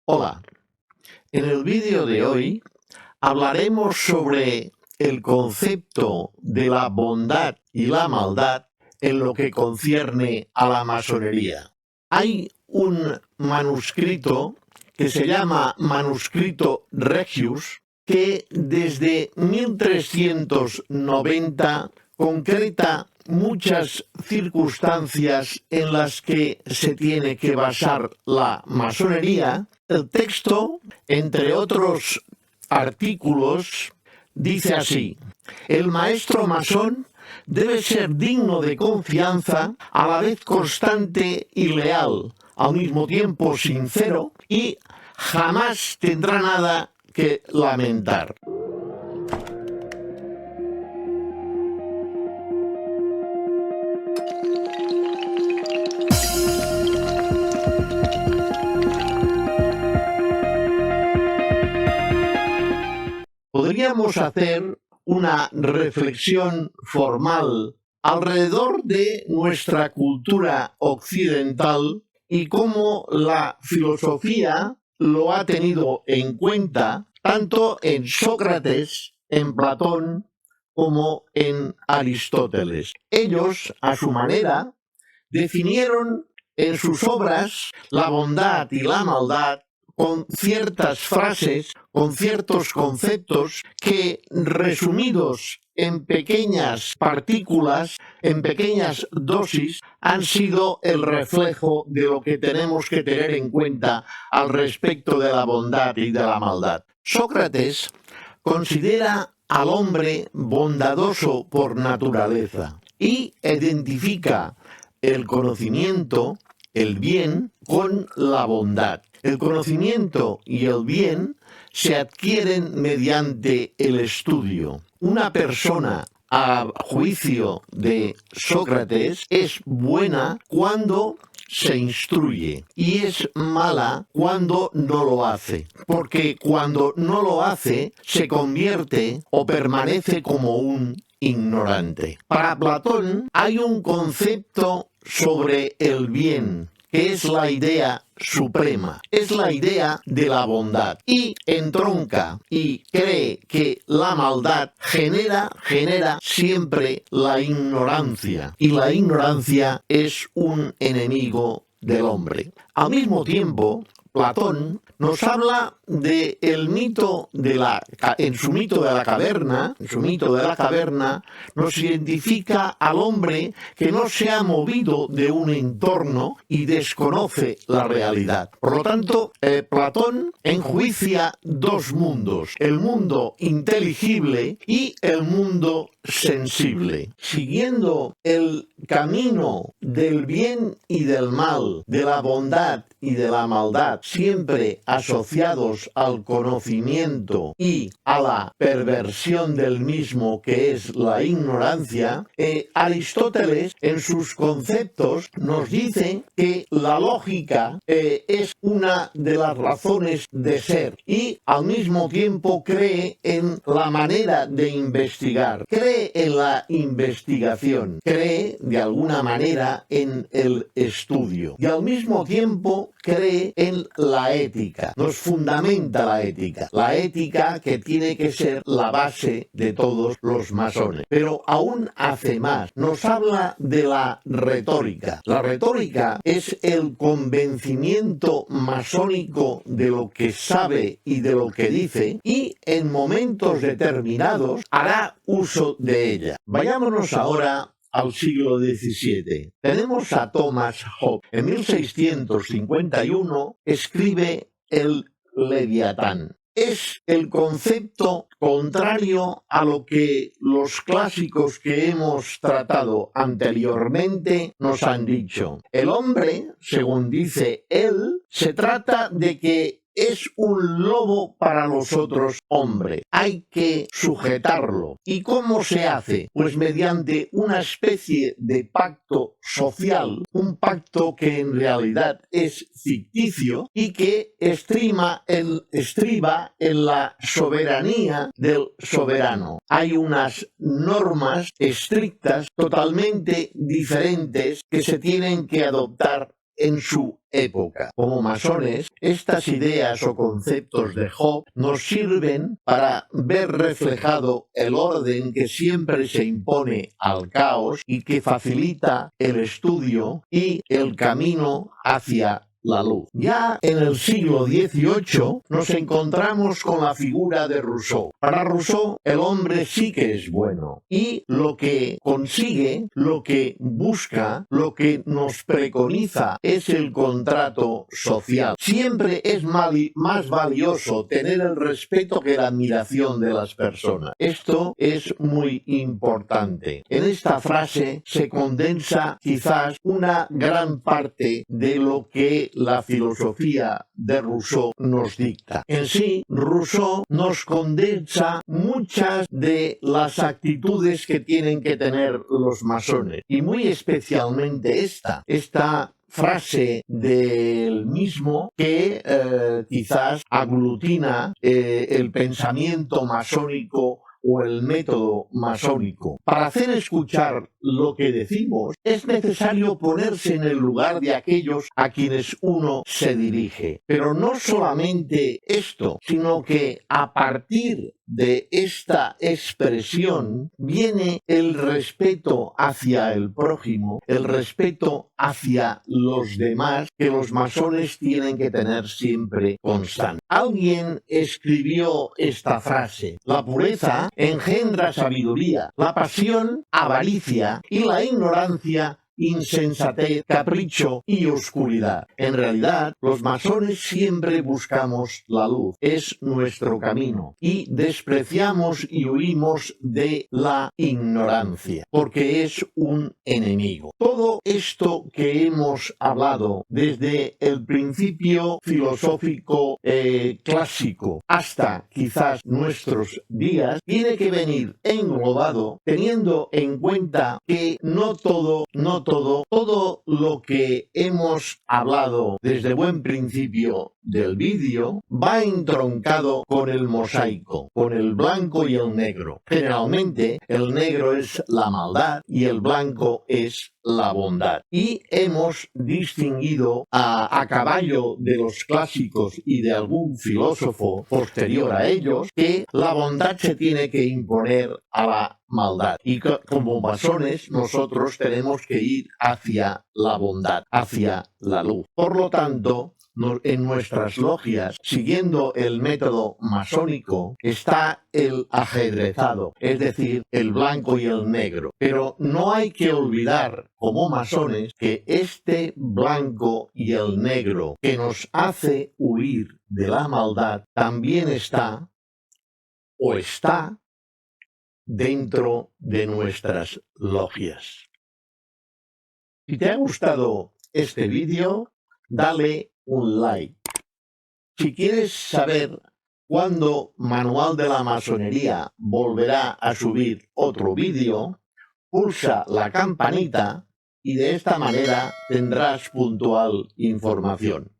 Hola, en el vídeo de hoy hablaremos sobre el concepto de la bondad y la maldad en lo que concierne a la masonería. Hay un manuscrito que se llama Manuscrito Regius, que desde 1390 concreta muchas circunstancias en las que se tiene que basar la masonería. El texto, entre otros artículos, dice así: el maestro masón debe ser digno de confianza, a la vez constante y leal, al mismo tiempo sincero, y jamás tendrá nada que lamentar. Podríamos hacer una reflexión formal alrededor de nuestra cultura occidental y cómo la filosofía lo ha tenido en cuenta tanto en Sócrates, en Platón, como en Aristóteles. Ellos, a su manera, definieron en sus obras la bondad y la maldad con ciertas frases, con ciertos conceptos que, resumidos en pequeñas partículas, en pequeñas dosis, han sido el reflejo de lo que tenemos que tener en cuenta al respecto de la bondad y de la maldad. Sócrates considera al hombre bondadoso por naturaleza y identifica el conocimiento, el bien, con la bondad. El conocimiento y el bien se adquieren mediante el estudio. Una persona, a juicio de Sócrates, es buena cuando se instruye y es mala cuando no lo hace, porque cuando no lo hace se convierte o permanece como un ignorante. Para Platón hay un concepto sobre el bien, que es la idea suprema, es la idea de la bondad, y entronca y cree que la maldad genera siempre la ignorancia, y la ignorancia es un enemigo del hombre. Al mismo tiempo, Platón nos habla de el mito en su mito de la caverna, nos identifica al hombre que no se ha movido de un entorno y desconoce la realidad. Por lo tanto, Platón enjuicia dos mundos: el mundo inteligible y el mundo sensible. Siguiendo el camino del bien y del mal, de la bondad y de la maldad, siempre asociados al conocimiento y a la perversión del mismo, que es la ignorancia, Aristóteles en sus conceptos nos dice que la lógica es una de las razones de ser, y al mismo tiempo cree en la manera de investigar, cree en la investigación, cree de alguna manera en el estudio, y al mismo tiempo cree en la ética. Nos fundamenta la ética que tiene que ser la base de todos los masones. Pero aún hace más, nos habla de la retórica. La retórica es el convencimiento masónico de lo que sabe y de lo que dice, y en momentos determinados hará uso de ella. Vayámonos ahora al siglo XVII. Tenemos a Thomas Hobbes. En 1651 escribe el Leviatán. Es el concepto contrario a lo que los clásicos que hemos tratado anteriormente nos han dicho. El hombre, según dice él, se trata de que es un lobo para los otros hombres. Hay que sujetarlo. ¿Y cómo se hace? Pues mediante una especie de pacto social, un pacto que en realidad es ficticio y que estriba en la soberanía del soberano. Hay unas normas estrictas totalmente diferentes que se tienen que adoptar en su época. Como masones, estas ideas o conceptos de Hobbes nos sirven para ver reflejado el orden que siempre se impone al caos y que facilita el estudio y el camino hacia la luz. Ya en el siglo XVIII nos encontramos con la figura de Rousseau. Para Rousseau, el hombre sí que es bueno y lo que consigue, lo que busca, lo que nos preconiza es el contrato social. Siempre es más valioso tener el respeto que la admiración de las personas. Esto es muy importante. En esta frase se condensa quizás una gran parte de lo que la filosofía de Rousseau nos dicta. En sí, Rousseau nos condensa muchas de las actitudes que tienen que tener los masones, y muy especialmente esta frase del mismo que quizás aglutina el pensamiento masónico o el método masónico. Para hacer escuchar lo que decimos, es necesario ponerse en el lugar de aquellos a quienes uno se dirige. Pero no solamente esto, sino que a partir de esta expresión viene el respeto hacia el prójimo, el respeto hacia los demás que los masones tienen que tener siempre constante. Alguien escribió esta frase: la pureza engendra sabiduría, la pasión, avaricia, y la ignorancia, insensatez, capricho y oscuridad. En realidad, los masones siempre buscamos la luz, es nuestro camino, y despreciamos y huimos de la ignorancia, porque es un enemigo. Todo esto que hemos hablado desde el principio filosófico clásico hasta quizás nuestros días, tiene que venir englobado teniendo en cuenta que no todo lo que hemos hablado desde buen principio del vídeo va entroncado con el mosaico, con el blanco y el negro. Generalmente el negro es la maldad y el blanco es la bondad. Y hemos distinguido a caballo de los clásicos y de algún filósofo posterior a ellos que la bondad se tiene que imponer a la maldad. Y como masones nosotros tenemos que ir hacia la bondad, hacia la luz. Por lo tanto, en nuestras logias, siguiendo el método masónico, está el ajedrezado, es decir, el blanco y el negro. Pero no hay que olvidar, como masones, que este blanco y el negro que nos hace huir de la maldad también está dentro de nuestras logias. Si te ha gustado este vídeo, dale un like. Si quieres saber cuándo Manual de la Masonería volverá a subir otro vídeo, pulsa la campanita y de esta manera tendrás puntual información.